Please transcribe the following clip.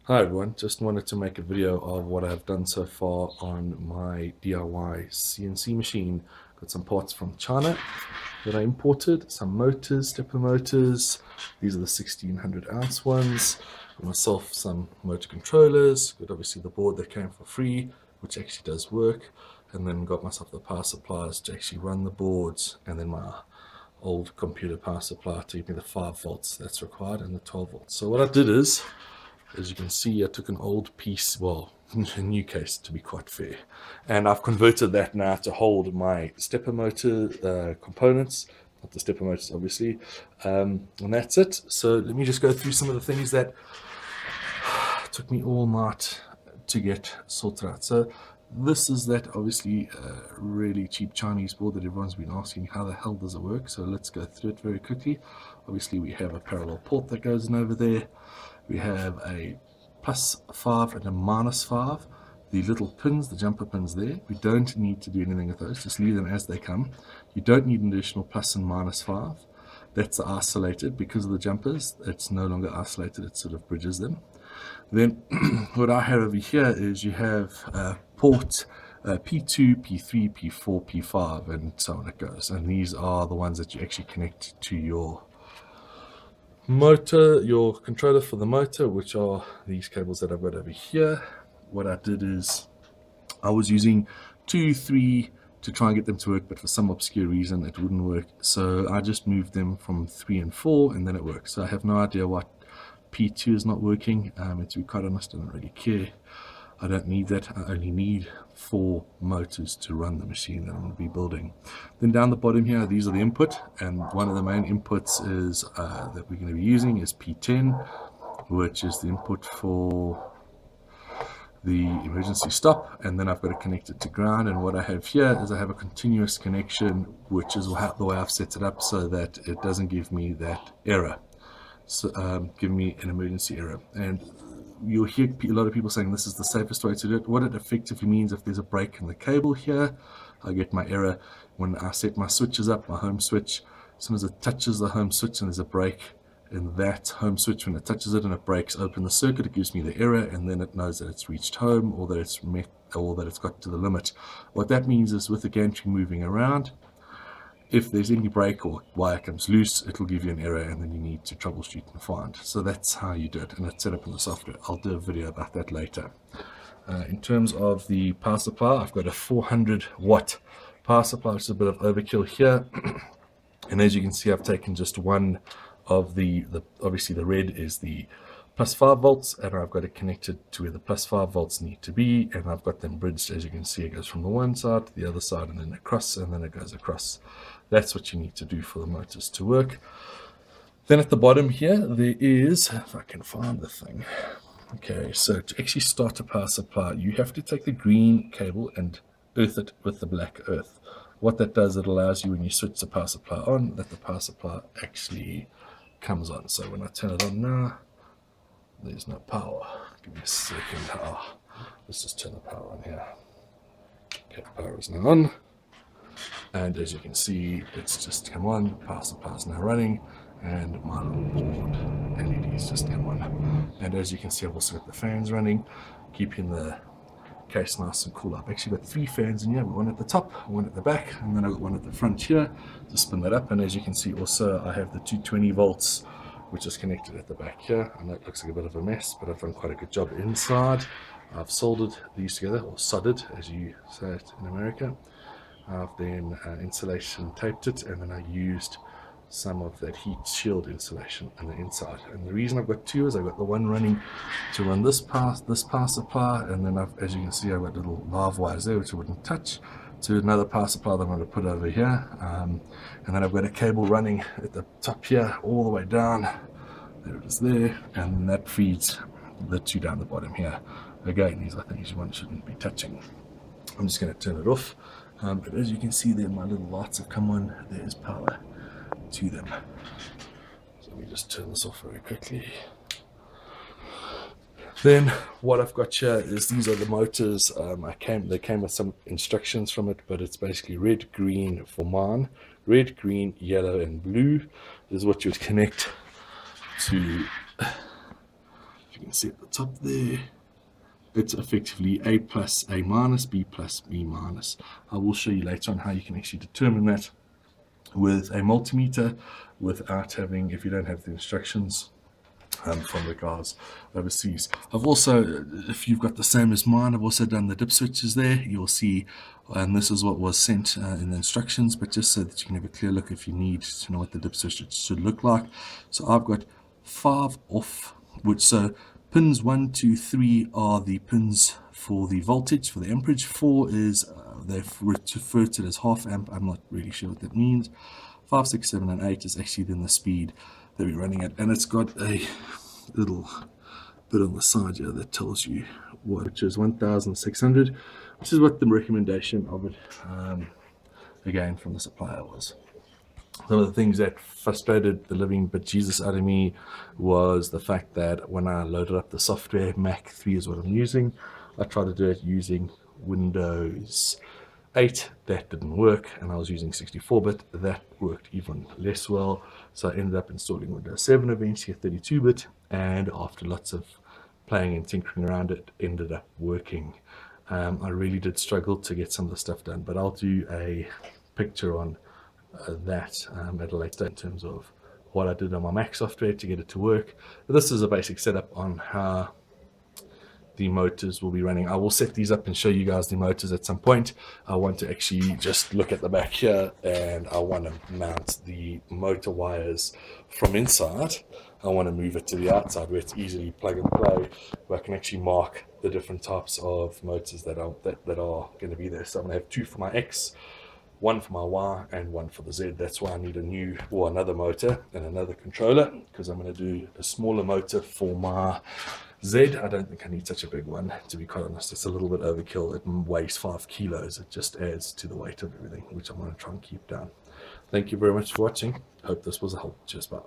Hi everyone, just wanted to make a video of what I've done so far on my DIY CNC machine. Got some parts from China that I imported, some motors, stepper motors. These are the 1600 ounce ones. Got myself some motor controllers, got obviously the board that came for free, which actually does work, and then got myself the power supplies to actually run the boards, and then my old computer power supply to give me the 5 volts that's required and the 12 volts. So what I did is, as you can see, I took an old piece, well, a new case to be quite fair, and I've converted that now to hold my stepper motor components, not the stepper motors obviously, and that's it. So let me just go through some of the things that took me all night to get sorted out. So this is that obviously really cheap Chinese board that everyone's been asking how the hell does it work. So let's go through it very quickly. Obviously we have a parallel port that goes in over there. We have a +5 and a -5. The little pins, the jumper pins there, we don't need to do anything with those, just leave them as they come. You don't need an additional +5 and -5. That's isolated because of the jumpers. It's no longer isolated, it sort of bridges them. Then what I have over here is you have port P2, P3, P4, P5, and so on it goes. And these are the ones that you actually connect to your motor, your controller for the motor, which are these cables that I've got over here. What I did is I was using 2, 3 to try and get them to work, but for some obscure reason it wouldn't work. So I just moved them from 3 and 4, and then it works. So I have no idea what P2 is not working, and to be quite honest, I don't really care. I don't need that. I only need 4 motors to run the machine that I'm going to be building. Then down the bottom here, these are the input, and one of the main inputs is that we're going to be using is P10, which is the input for the emergency stop, and then I've got to connect it to ground. And what I have here is I have a continuous connection, which is the way I've set it up so that it doesn't give me that error. So give me an emergency error. And you'll hear a lot of people saying this is the safest way to do it. What it effectively means, if there's a break in the cable here, I get my error. When I set my switches up, my home switch, as soon as it touches the home switch and there's a break in that home switch, when it touches it and it breaks open the circuit, it gives me the error, and then it knows that it's reached home, or that it's met, or that it's got to the limit. What that means is, with the gantry moving around, if there's any break or wire comes loose, it'll give you an error, and then you need to troubleshoot and find. So that's how you do it, and it's set up in the software. I'll do a video about that later. In terms of the power supply, I've got a 400 watt power supply, which is a bit of overkill here. And as you can see, I've taken just one of the obviously the red is the +5 volts, and I've got it connected to where the +5 volts need to be, and I've got them bridged. As you can see, it goes from the one side to the other side, and then across, and then it goes across. That's what you need to do for the motors to work. Then at the bottom here, there is, if I can find the thing. Okay, so to actually start a power supply, you have to take the green cable and earth it with the black earth. What that does, it allows you, when you switch the power supply on, that the power supply actually comes on. So when I turn it on now, there's no power. Give me a second. Let's just turn the power on here. Okay, power is now on. And as you can see, it's just come on. Power supply is now running, and my little board LEDs just come on. And as you can see, I've also got the fans running, keeping the case nice and cool. I've actually got 3 fans in here, one at the top, one at the back, and then I've got one at the front here to spin that up. And as you can see, also I have the 220 volts, which is connected at the back here. I know it looks like a bit of a mess, but I've done quite a good job inside. I've soldered these together, or soldered as you say it in America. I've then insulation taped it, and then I used some of that heat shield insulation on the inside. And the reason I've got 2 is I've got the one running to run this power supply, and then as you can see, I've got little live wires there which I wouldn't touch, to another power supply that I'm going to put over here. And then I've got a cable running at the top here all the way down. There it is there, and that feeds the 2 down the bottom here. Again, these are things one shouldn't be touching. I'm just going to turn it off. But as you can see there, my little lights have come on. There's power to them. So let me just turn this off very quickly. Then what I've got here is, these are the motors. They came with some instructions from it, but it's basically red, green for mine. Red, green, yellow, and blue is what you would connect to. If you can see at the top there, it's effectively A plus A minus, B plus B minus. I will show you later on how you can actually determine that with a multimeter without having, if you don't have the instructions from the guys overseas. I've also, if you've got the same as mine, I've also done the dip switches there. You'll see, and this is what was sent in the instructions, but just so that you can have a clear look if you need to know what the dip switch should look like. So I've got 5 off, which, so pins 1, 2, 3 are the pins for the voltage, for the amperage. 4 is, they've referred to it as half amp. I'm not really sure what that means. 5, 6, 7, and 8 is actually then the speed that we're running at, and it's got a little bit on the side here that tells you what, which is 1600, which is what the recommendation of it again from the supplier was. Some of the things that frustrated the living bejesus out of me was the fact that when I loaded up the software, Mac 3 is what I'm using, I tried to do it using Windows 8, that didn't work, and I was using 64-bit, that worked even less well. So I ended up installing Windows 7 eventually at 32-bit, and after lots of playing and tinkering around, it ended up working. I really did struggle to get some of the stuff done, but I'll do a picture on that at a later in terms of what I did on my Mac software to get it to work. But this is a basic setup on how the motors will be running. I will set these up and show you guys the motors at some point. I want to actually just look at the back here, and I want to mount the motor wires from inside. I want to move it to the outside where it's easily plug and play, where I can actually mark the different types of motors that are going to be there. So I'm going to have 2 for my X, 1 for my Y, and 1 for the Z. That's why I need a new or another motor and another controller, because I'm going to do a smaller motor for my Z. I don't think I need such a big one, to be quite honest. It's a little bit overkill. It weighs 5 kilos. It just adds to the weight of everything, which I'm going to try and keep down. Thank you very much for watching. Hope this was a help. Cheers, bye.